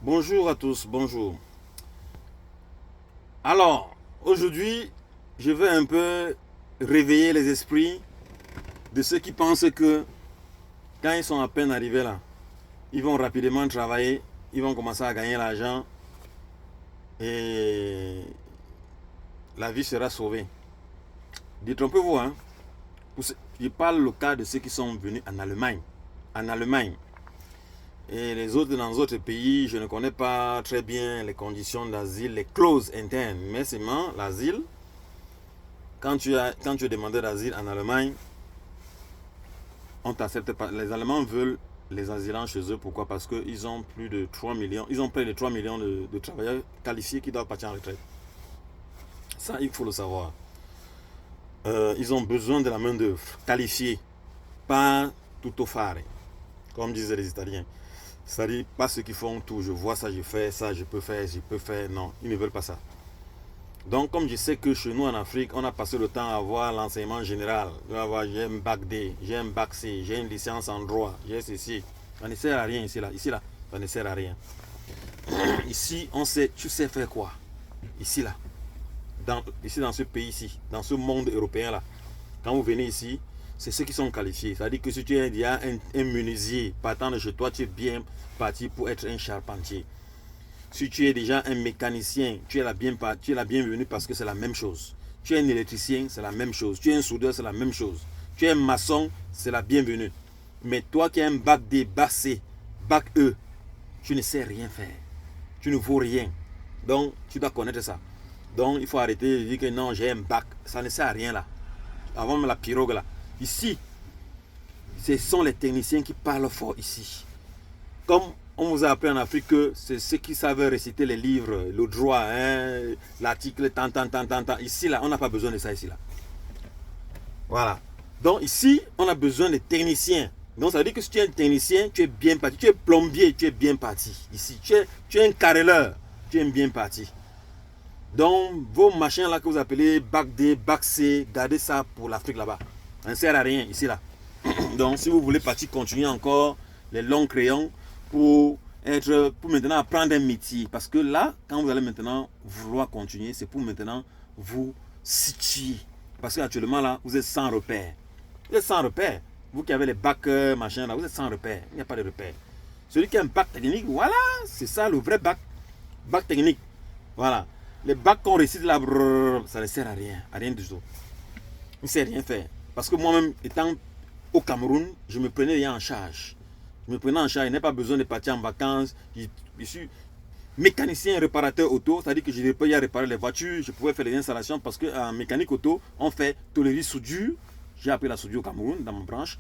Bonjour à tous, bonjour. Alors, aujourd'hui, je vais un peu réveiller les esprits de ceux qui pensent que quand ils sont à peine arrivés là, ils vont rapidement travailler, ils vont commencer à gagner l'argent et la vie sera sauvée. Détrompez-vous, hein. Je parle le cas de ceux qui sont venus en Allemagne. En Allemagne. Et les autres dans d'autres pays, je ne connais pas très bien les conditions d'asile, les clauses internes. Mais c'est l'asile, quand tu es demandeur d'asile en Allemagne, on t'accepte pas. Les Allemands veulent les asilants chez eux. Pourquoi? Parce qu'ils ont plus de 3 millions, ils ont près de 3 millions de travailleurs qualifiés qui doivent partir en retraite. Ça, il faut le savoir. Ils ont besoin de la main-d'œuvre qualifiée, pas tout au phare, comme disaient les Italiens. C'est-à-dire, pas ceux qui font tout, je vois ça, je fais ça, je peux faire. Non, ils ne veulent pas ça. Donc, comme je sais que chez nous en Afrique, on a passé le temps à avoir l'enseignement général. J'ai un bac D, j'ai un bac C, j'ai une licence en droit, j'ai ceci. Ça ne sert à rien ici, là. Ici, là, ça ne sert à rien. Ici, on sait, tu sais faire quoi? Ici, là. Ici, dans ce pays-ci, dans ce monde européen-là. Quand vous venez ici, c'est ceux qui sont qualifiés. C'est-à-dire que si tu es déjà un menuisier partant de chez toi, tu es bien parti pour être un charpentier. Si tu es déjà un mécanicien, tu es la bienvenue parce que c'est la même chose. Tu es un électricien, c'est la même chose. Tu es un soudeur, c'est la même chose. Tu es un maçon, c'est la bienvenue. Mais toi qui as un bac D, bac C, bac E, tu ne sais rien faire. Tu ne vaux rien. Donc, tu dois connaître ça. Donc, il faut arrêter de dire que non, j'ai un bac. Ça ne sert à rien là. Avant la pirogue là. Ici, ce sont les techniciens qui parlent fort ici. Comme on vous a appris en Afrique que c'est ceux qui savent réciter les livres, le droit, hein, l'article, tant. Ici, là, on n'a pas besoin de ça ici, là. Voilà. Donc ici, on a besoin de techniciens. Donc ça veut dire que si tu es un technicien, tu es bien parti. Tu es plombier, tu es bien parti. Ici, tu es un carreleur, tu es bien parti. Donc vos machins là que vous appelez bac D, bac C, gardez ça pour l'Afrique là-bas. Ça ne sert à rien ici, là. Donc si vous voulez partir continuer encore les longs crayons pour maintenant apprendre un métier. Parce que là, quand vous allez maintenant vouloir continuer, c'est pour maintenant vous situer. Parce qu'actuellement là, vous êtes sans repère. Vous êtes sans repère. Vous qui avez les bacs machin là, vous êtes sans repère. Il n'y a pas de repère. Celui qui a un bac technique, voilà, c'est ça le vrai bac. Bac technique. Voilà. Les bacs qu'on récite là, ça ne sert à rien du tout. Il ne sait rien faire. Parce que moi-même, étant au Cameroun, je me prenais rien en charge. Je me prenais en charge, je n'ai pas besoin de partir en vacances. Je suis mécanicien réparateur auto, c'est-à-dire que je peux y réparer les voitures, je pouvais faire les installations parce qu'en mécanique auto, on fait tôlerie soudure. J'ai appris la soudure au Cameroun, dans ma branche.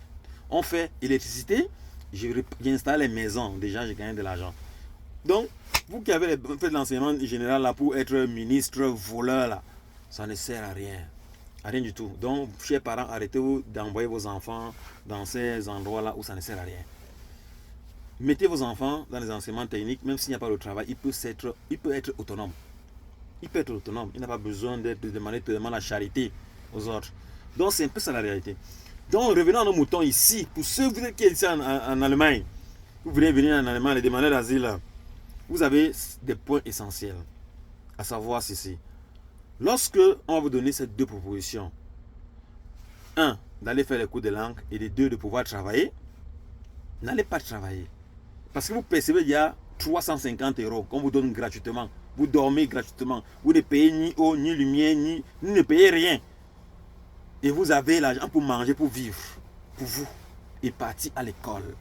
On fait électricité, j'installe les maisons, déjà j'ai gagné de l'argent. Donc, vous qui avez fait de l'enseignement général là pour être ministre, voleur là, ça ne sert à rien. À rien du tout. Donc, chers parents, arrêtez-vous d'envoyer vos enfants dans ces endroits-là où ça ne sert à rien. Mettez vos enfants dans les enseignements techniques, même s'il n'y a pas de travail, il peut être autonome. Il peut être autonome. Il n'a pas besoin de demander tellement la charité aux autres. Donc, c'est un peu ça la réalité. Donc, revenons à nos moutons ici. Pour ceux qui sont ici en Allemagne, vous voulez venir en Allemagne, les demandeurs d'asile, vous avez des points essentiels. À savoir ceci. Lorsque on va vous donner ces deux propositions, un, d'aller faire les cours de langue, et de deux, de pouvoir travailler, n'allez pas travailler. Parce que vous percevez il y a 350 € qu'on vous donne gratuitement. Vous dormez gratuitement. Vous ne payez ni eau, ni lumière, vous ne payez rien. Et vous avez l'argent pour manger, pour vivre, pour vous, et partir à l'école.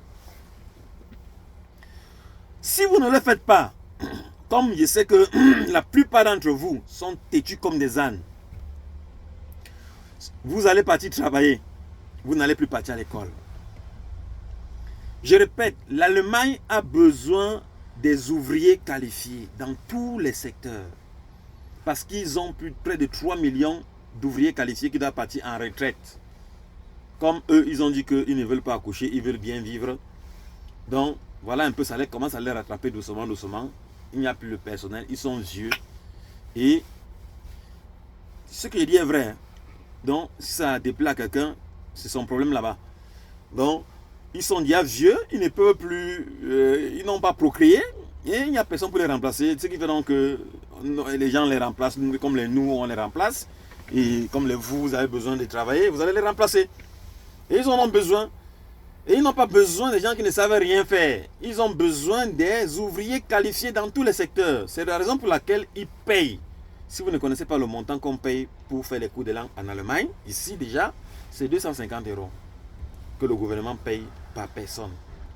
Si vous ne le faites pas, comme je sais que la plupart d'entre vous sont têtus comme des ânes, vous allez partir travailler. Vous n'allez plus partir à l'école. Je répète, l'Allemagne a besoin des ouvriers qualifiés dans tous les secteurs. Parce qu'ils ont près de 3 millions d'ouvriers qualifiés qui doivent partir en retraite. Comme eux, ils ont dit qu'ils ne veulent pas accoucher, ils veulent bien vivre. Donc, voilà un peu, ça commence à les rattraper doucement. Il n'y a plus le personnel, ils sont vieux. Et ce que je dis est vrai. Donc, si ça déplaît à quelqu'un, c'est son problème là-bas. Donc, ils sont déjà vieux, ils ne peuvent plus, ils n'ont pas procréé. Et il n'y a personne pour les remplacer. Ce qui fait donc que les gens les remplacent, comme nous, on les remplace. Et comme vous avez besoin de travailler, vous allez les remplacer. Et ils en ont besoin. Et ils n'ont pas besoin des gens qui ne savent rien faire. Ils ont besoin des ouvriers qualifiés dans tous les secteurs. C'est la raison pour laquelle ils payent. Si vous ne connaissez pas le montant qu'on paye pour faire les cours de langue en Allemagne, ici déjà, c'est 250 € que le gouvernement paye par personne,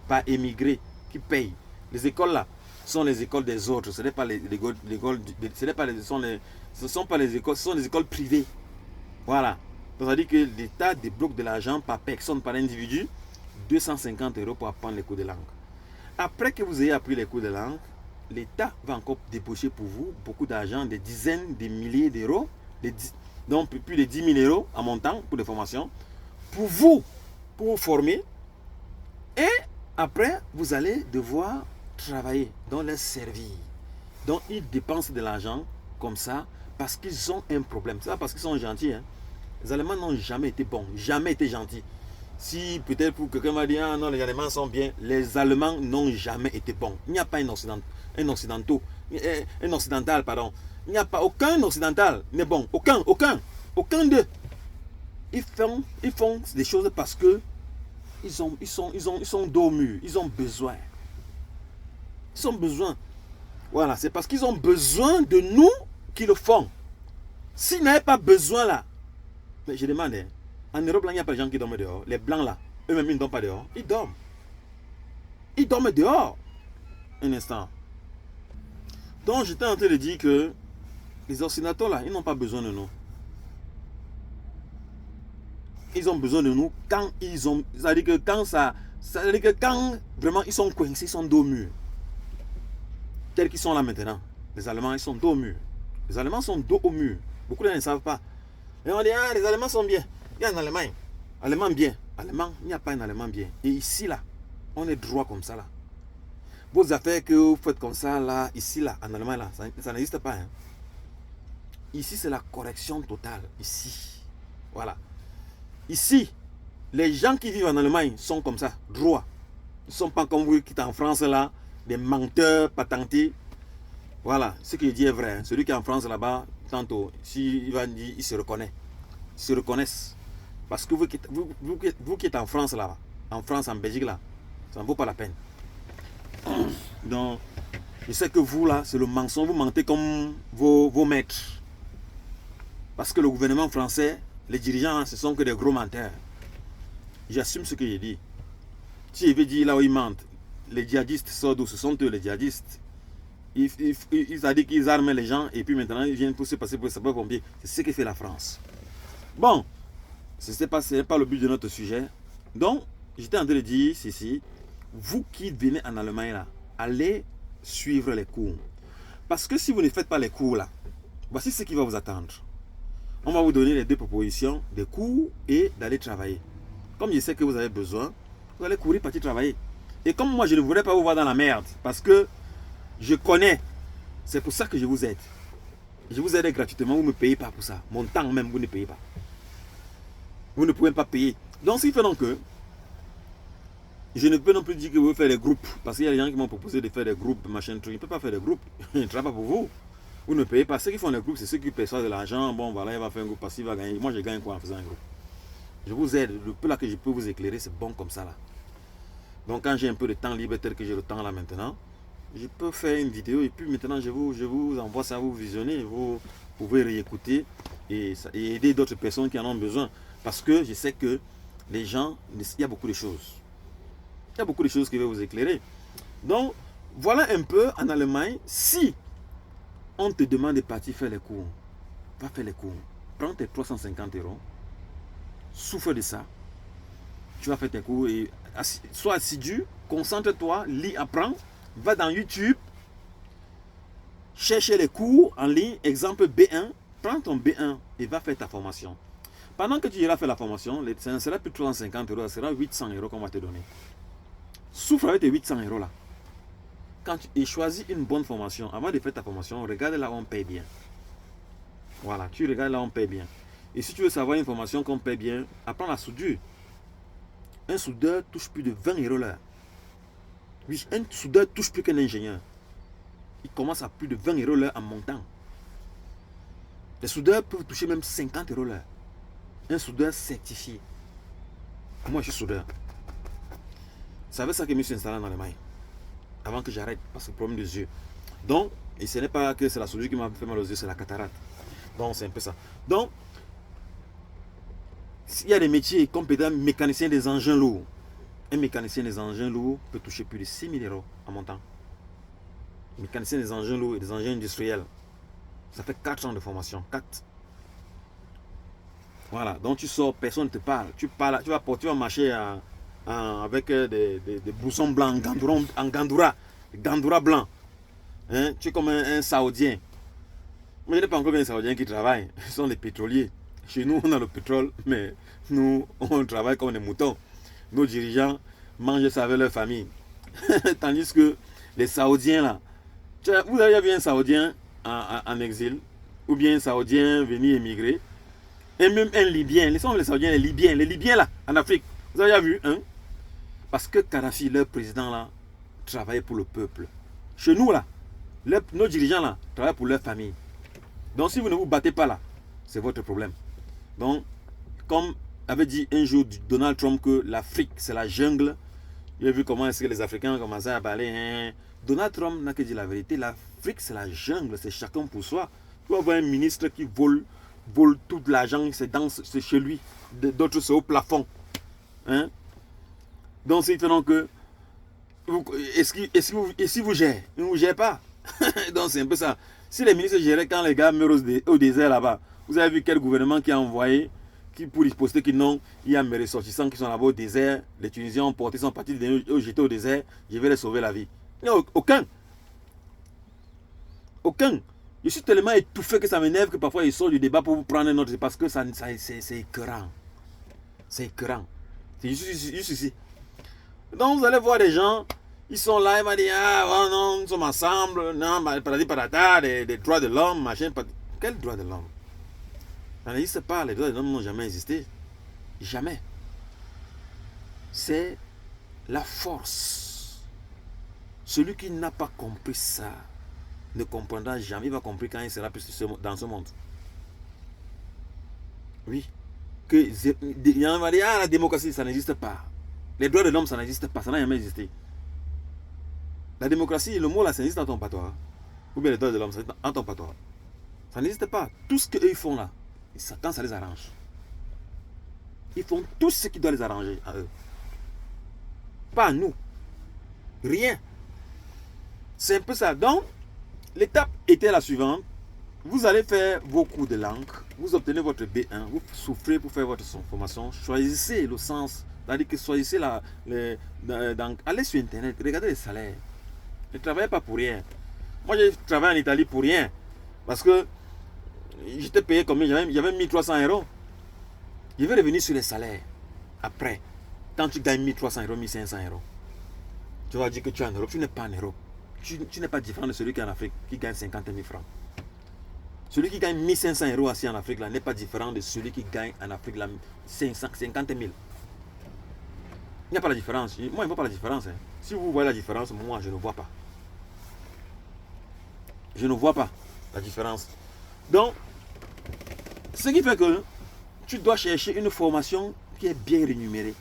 par émigré qui paye. Les écoles là sont les écoles des autres. Ce n'est pas les écoles, ce sont pas les écoles, ce sont des écoles privées. Voilà. C'est-à-dire que l'État débloque de l'argent par personne, par individu, 250 € pour apprendre les cours de langue. Après que vous ayez appris les cours de langue, l'État va encore débaucher pour vous beaucoup d'argent, des dizaines de milliers d'euros, donc plus de 10 000 € en montant pour des formations, pour vous former. Et après, vous allez devoir travailler, donc les servir. Donc ils dépensent de l'argent comme ça parce qu'ils ont un problème. C'est pas parce qu'ils sont gentils. Hein. Les Allemands n'ont jamais été bons, jamais été gentils. Si peut-être pour quelqu'un m'a dit, ah non, les Allemands sont bien, les Allemands n'ont jamais été bons. Il n'y a pas un occidental, pardon. Il n'y a pas aucun occidental n'est bon. Aucun d'eux. Ils font des choses parce que ils sont dos au mur. Ils ont besoin. Ils ont besoin. Voilà, c'est parce qu'ils ont besoin de nous qu'ils le font. S'ils n'avaient pas besoin là, mais je demande, hein, en Europe, là, il n'y a pas de gens qui dorment dehors. Les blancs là, eux-mêmes, ils ne dorment pas dehors. Ils dorment. Ils dorment dehors. Un instant. Donc, j'étais en train de dire que les occidentaux là, ils n'ont pas besoin de nous. Ils ont besoin de nous quand ils ont. C'est-à-dire que quand vraiment ils sont coincés, ils sont dos au mur. Tels qu'ils sont là maintenant. Les Allemands, ils sont dos au mur. Les Allemands sont dos au mur. Beaucoup de gens ne savent pas. Et on dit, ah, les Allemands sont bien. Il y a un Allemagne. Allemand bien. Allemand, il n'y a pas un Allemand bien. Et ici, là, on est droit comme ça, là. Vos affaires que vous faites comme ça, là, ici, là, en Allemagne, là, ça n'existe pas. Hein. Ici, c'est la correction totale. Ici. Voilà. Ici, les gens qui vivent en Allemagne sont comme ça, droit. Ils ne sont pas comme vous qui êtes en France, là, des menteurs patentés. Voilà, ce que je dis est vrai. Hein. Celui qui est en France, là-bas, tantôt, s'il va dire, il se reconnaît. Ils se reconnaissent. Parce que vous qui êtes en France, là, en France, en Belgique, là, ça ne vaut pas la peine. Donc, je sais que vous, là, c'est le mensonge. Vous mentez comme vos maîtres. Parce que le gouvernement français, les dirigeants, ce sont que des gros menteurs. J'assume ce que j'ai dit. Si je veux dire là où ils mentent, les djihadistes sortent d'où? Ce sont eux les djihadistes. Ils ont dit qu'ils arment les gens et puis maintenant ils viennent pour se passer pour les sapeurs-pompiers. C'est ce que fait la France. Bon, ce n'est pas le but de notre sujet. Donc, j'étais en train de dire ceci. Vous qui venez en Allemagne là, allez suivre les cours. Parce que si vous ne faites pas les cours là, voici ce qui va vous attendre. On va vous donner les deux propositions, des cours et d'aller travailler. Comme je sais que vous avez besoin, vous allez courir partir travailler. Et comme moi je ne voudrais pas vous voir dans la merde, parce que je connais, c'est pour ça que je vous aide. Je vous aide gratuitement, vous ne me payez pas pour ça. Mon temps même, vous ne payez pas. Vous ne pouvez pas payer. Donc, ce qui fait donc que je ne peux non plus dire que vous faites des groupes. Parce qu'il y a des gens qui m'ont proposé de faire des groupes, machin, truc. Ils ne peuvent pas faire des groupes. Ils ne travaillent pas pour vous. Vous ne payez pas. Ceux qui font des groupes, c'est ceux qui perçoivent de l'argent. Bon, voilà, il va faire un groupe parce qu'il va gagner. Moi, je gagne quoi en faisant un groupe? Je vous aide. Le peu là que je peux vous éclairer, c'est bon comme ça là. Donc, quand j'ai un peu de temps libre, tel que j'ai le temps là maintenant, je peux faire une vidéo et puis maintenant, je vous envoie ça, vous visionnez. Vous pouvez réécouter et aider d'autres personnes qui en ont besoin. Parce que je sais que les gens, il y a beaucoup de choses. Il y a beaucoup de choses qui vont vous éclairer. Donc, voilà un peu en Allemagne, si on te demande de partir faire les cours, va faire les cours. Prends tes 350 €, souffre de ça. Tu vas faire tes cours et sois assidu, concentre-toi, lis, apprends, va dans YouTube, cherche les cours en ligne, exemple B1, prends ton B1 et va faire ta formation. Pendant que tu iras faire la formation, ça ne sera plus 350 €, ça sera 800 € qu'on va te donner. Souffre avec tes 800 € là. Quand tu choisis une bonne formation, avant de faire ta formation, regarde là où on paye bien. Voilà, tu regardes là où on paye bien. Et si tu veux savoir une formation qu'on paye bien, apprends la soudure. Un soudeur touche plus de 20 € l'heure. Oui, un soudeur touche plus qu'un ingénieur. ils commencent à plus de 20 € l'heure en montant. Les soudeurs peuvent toucher même 50 € l'heure. Un soudeur certifié. Moi, je suis soudeur. C'est avec ça que je me suis installé dans les mailles. Avant que j'arrête, parce que problème des yeux. Donc, et ce n'est pas que c'est la soudure qui m'a fait mal aux yeux, c'est la cataracte. Donc, c'est un peu ça. Donc, il y a des métiers comme peut-être mécanicien des engins lourds. Un mécanicien des engins lourds peut toucher plus de 6 000 € en montant. Mécanicien des engins lourds et des engins industriels. Ça fait 4 ans de formation. 4. Voilà. Donc, tu sors, personne ne te parle. Tu vas marcher avec des bloussons blancs en gandoura blanc. Hein? Tu es comme un Saoudien. Mais il n'y a pas encore un Saoudien qui travaille. Ce sont des pétroliers. Chez nous, on a le pétrole, mais nous, on travaille comme des moutons. Nos dirigeants mangent ça avec leur famille. Tandis que les Saoudiens, là, vous avez vu un Saoudien en exil, ou bien un Saoudien venu émigrer, et même un Libyen. Les Saoudiens, les Libyens là, en Afrique. Vous avez vu, hein? Parce que Kadhafi, leur président là, travaillait pour le peuple. Chez nous là, nos dirigeants là, travaillent pour leur famille. Donc si vous ne vous battez pas là, c'est votre problème. Donc, comme avait dit un jour Donald Trump que l'Afrique c'est la jungle, j'ai vu comment est-ce que les Africains commençaient à parler. Hein. Donald Trump n'a que dit la vérité, l'Afrique c'est la jungle, c'est chacun pour soi. Tu vas voir un ministre qui vole tout l'argent, c'est chez lui, d'autres c'est au plafond. Hein? Donc c'est étonnant que, et si vous gérez, ils ne vous gèrent pas. Donc c'est un peu ça. Si les ministres géraient quand les gars meurent au désert là-bas, vous avez vu quel gouvernement qui a envoyé, qui pour poster que non, il y a mes ressortissants qui sont là-bas au désert, les Tunisiens ont porté, sont partis jeter au désert, je vais les sauver la vie. Non, aucun. Aucun. Je suis tellement étouffé que ça m'énerve que parfois ils sortent du débat pour vous prendre un autre, parce que c'est écœurant. C'est écœurant. C'est juste ici. Donc vous allez voir des gens, ils sont là, ils vont dire, ah oh non, nous sommes ensemble, non, des droits de l'homme, machin. Quel droit de l'homme? Ça n'existe pas, les droits de l'homme n'ont jamais existé. Jamais. C'est la force. Celui qui n'a pas compris ça ne comprendra jamais. Il va comprendre quand il sera plus dans ce monde. Oui. Il y en a dire, ah, la démocratie, ça n'existe pas. Les droits de l'homme, ça n'existe pas. Ça n'a jamais existé. La démocratie, le mot là, ça existe dans ton patois. Ou bien les droits de l'homme, ça existe dans ton patois. Ça n'existe pas. Tout ce qu'eux font là, quand ça les arrange. Ils font tout ce qui doit les arranger à eux. Pas à nous. Rien. C'est un peu ça. Donc, l'étape était la suivante. Vous allez faire vos cours de langue. Vous obtenez votre B1. Vous souffrez pour faire votre formation. Choisissez le sens. C'est-à-dire que choisissez allez sur Internet. Regardez les salaires. Ne travaillez pas pour rien. Moi, j'ai travaillé en Italie pour rien. Parce que j'étais payé combien? Il y avait 1300 €. Je vais revenir sur les salaires. Après, quand tu gagnes 1300 €, 1500 €, tu vas dire que tu es en Europe. Tu n'es pas en Europe. Tu n'es pas différent de celui qui est en Afrique, qui gagne 50 000 francs. Celui qui gagne 1500 € assis en Afrique n'est pas différent de celui qui gagne en Afrique 50 000. Il n'y a pas la différence. Moi, je ne vois pas la différence. Hein. Si vous voyez la différence, moi, je ne vois pas. Je ne vois pas la différence. Donc, ce qui fait que tu dois chercher une formation qui est bien rémunérée.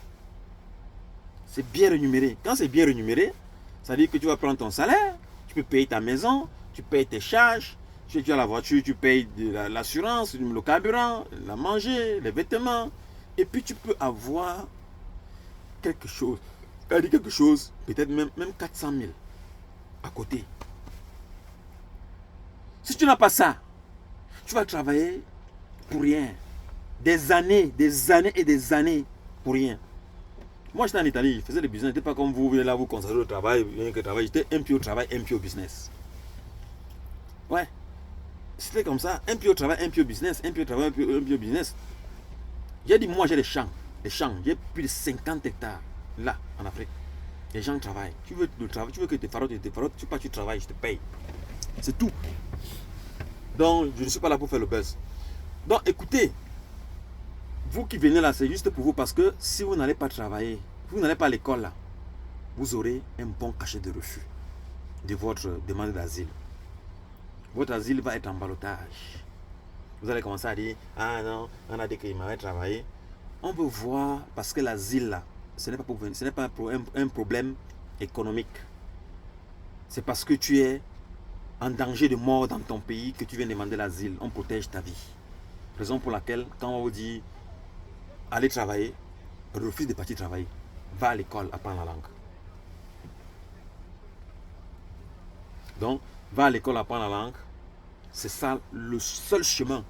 C'est bien rémunéré. Quand c'est bien rémunéré, ça veut dire que tu vas prendre ton salaire, tu peux payer ta maison, tu payes tes charges, tu as la voiture, tu payes l'assurance, le carburant, la manger, les vêtements. Et puis tu peux avoir quelque chose, peut-être même 400 000 à côté. Si tu n'as pas ça, tu vas travailler pour rien. Des années et des années pour rien. Moi, j'étais en Italie, je faisais des business. J'étais pas comme vous, là, vous concentrez le travail, rien que travail. J'étais MPO travail, MPO business. Ouais. C'était comme ça. MPO travail, MPO business. MPO travail, MPO business. J'ai dit, moi, j'ai des champs. J'ai plus de 50 hectares là, en Afrique. Les gens travaillent. Tu veux le travail, tu veux que tes farottes, tu travailles, je te paye. C'est tout. Donc, je ne suis pas là pour faire le buzz. Donc, écoutez, vous qui venez là, c'est juste pour vous parce que si vous n'allez pas travailler, vous n'allez pas à l'école là, vous aurez un bon cachet de refus de votre demande d'asile. votre asile va être en ballottage. Vous allez commencer à dire, ah non, on a dit qu'il m'avait travaillé. On veut voir, parce que l'asile, là, ce n'est pas un problème économique. C'est parce que tu es en danger de mort dans ton pays que tu viens demander l'asile. On protège ta vie. Raison pour laquelle, quand on vous dit, allez travailler, refuse de partir travailler. Va à l'école, apprends la langue. Donc, va à l'école, apprends la langue. C'est ça le seul chemin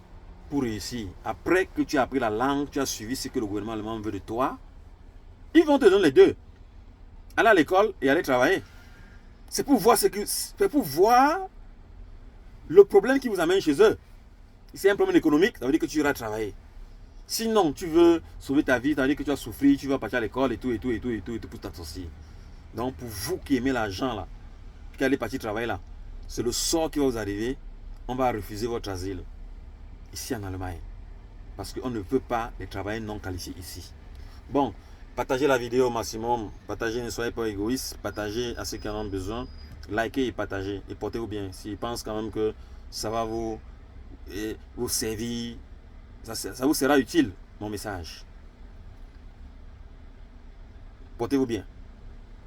pour réussir. Après que tu as appris la langue, tu as suivi ce que le gouvernement allemand veut de toi, ils vont te donner les deux. Aller à l'école et aller travailler. C'est pour voir le problème qui vous amène chez eux. Si c'est un problème économique, ça veut dire que tu iras travailler. Sinon, tu veux sauver ta vie, ça veut dire que tu vas souffrir, tu vas partir à l'école et tout pour t'associer. Donc, pour vous qui aimez l'argent là, qui allez partir travailler là, c'est le sort qui va vous arriver. On va refuser votre asile ici en Allemagne. Parce qu'on ne peut pas les travailleurs non qualifiés ici. Bon, partagez la vidéo au maximum. Partagez, ne soyez pas égoïste. Partagez à ceux qui en ont besoin. Likez et partagez. Et portez-vous bien. S'ils pensent quand même que ça va vous servir, ça vous sera utile, mon message. Portez-vous bien.